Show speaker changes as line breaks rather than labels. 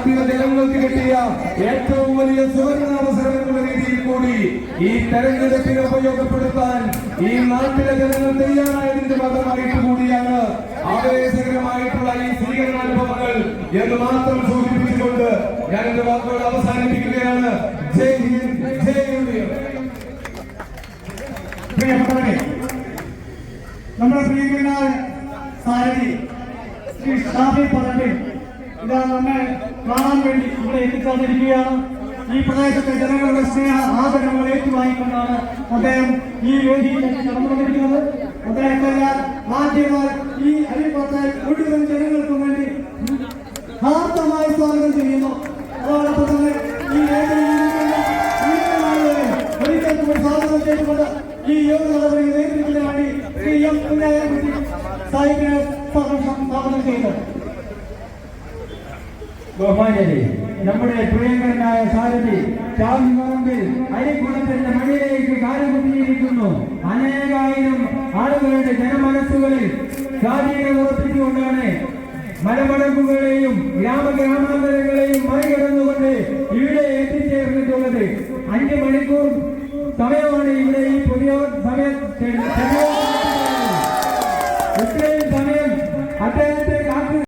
നാട്ടിലെ ജനങ്ങൾക്ക് കിട്ടിയ ഏറ്റവും വലിയ സുവർണാവസരം എന്നുള്ള രീതിയിൽ കൂടി ഈ തെരഞ്ഞെടുപ്പിനെ ഉപയോഗപ്പെടുത്താൻ ഈ നാട്ടിലെ ജനങ്ങൾ തയ്യാറായതിന്റെ ഭാഗമായിട്ട് കൂടിയാണ് ആവേശകരമായിട്ടുള്ള ഈ സ്വീകരണാനുഭവങ്ങൾ എന്ന് മാത്രം സൂചിപ്പിച്ചുകൊണ്ട് ഞാൻ എന്റെ വാക്കുകൾ അവസാനിപ്പിക്കുകയാണ്. ജയ് ഹിന്ദ്, ജയ് ഇന്ത്യ.
പ്രിയപ്പെട്ടവരെ, നമ്മുടെ പ്രിയങ്കരനായ സാരഥി ശ്രീ ഷാഫി പറമ്പിൽ ഇതാ നമ്മെ കാണാൻ വേണ്ടി ഇവിടെ എത്തിച്ചേർന്നിരിക്കുകയാണ്. ഈ പ്രദേശത്തെ ജനങ്ങളുടെ സ്നേഹ ആദരവുകൾ ഏറ്റുവാങ്ങിക്കൊണ്ടാണ് അദ്ദേഹം ഈ വേദിയിലേക്ക് കടന്നു വന്നിരിക്കുന്നത്. അദ്ദേഹത്തെ ഞാൻ ആദ്യമായി ഈ അരിപ്പത്തെ മുഴുവൻ ജനങ്ങൾക്കും വേണ്ടി ഹാർദമായി സ്വാഗതം ചെയ്യുന്നു. അതോടൊപ്പം തന്നെ ഈ വേദിയിൽ ഒരിക്കൽ കൂടി സ്വാഗതം ചെയ്തുകൊണ്ട് ഈ യോഗ നടപടി നേതൃത്വത്തിന് വേണ്ടി ശ്രീ എം കുഞ്ഞായകുട്ടി സാഹിബിനെ സ്വാഗതം ചെയ്യുന്നു.
ബഹുമാനരെ, നമ്മുടെ പ്രിയങ്കരനായ സാരഥി ഷാഫി പറമ്പിൽ അരിക്കുളത്തിന്റെ മഴയിലേക്ക് കാലുകുത്തിയിരിക്കുന്നു. അനേകായിരം ആളുകളുടെ ജനമനസ്സുകളിൽ സ്വാധീനം ഉറപ്പിച്ചുകൊണ്ടാണ് മലമടക്കുകളെയും ഗ്രാമഗ്രാമാന്തരങ്ങളെയും മറികടന്നുകൊണ്ട് ഇവിടെ എത്തിച്ചേർന്നിട്ടുള്ളത്. 5 മണിക്കൂർ സമയമാണ് ഇവിടെ ഈ പുതിയ സമയം.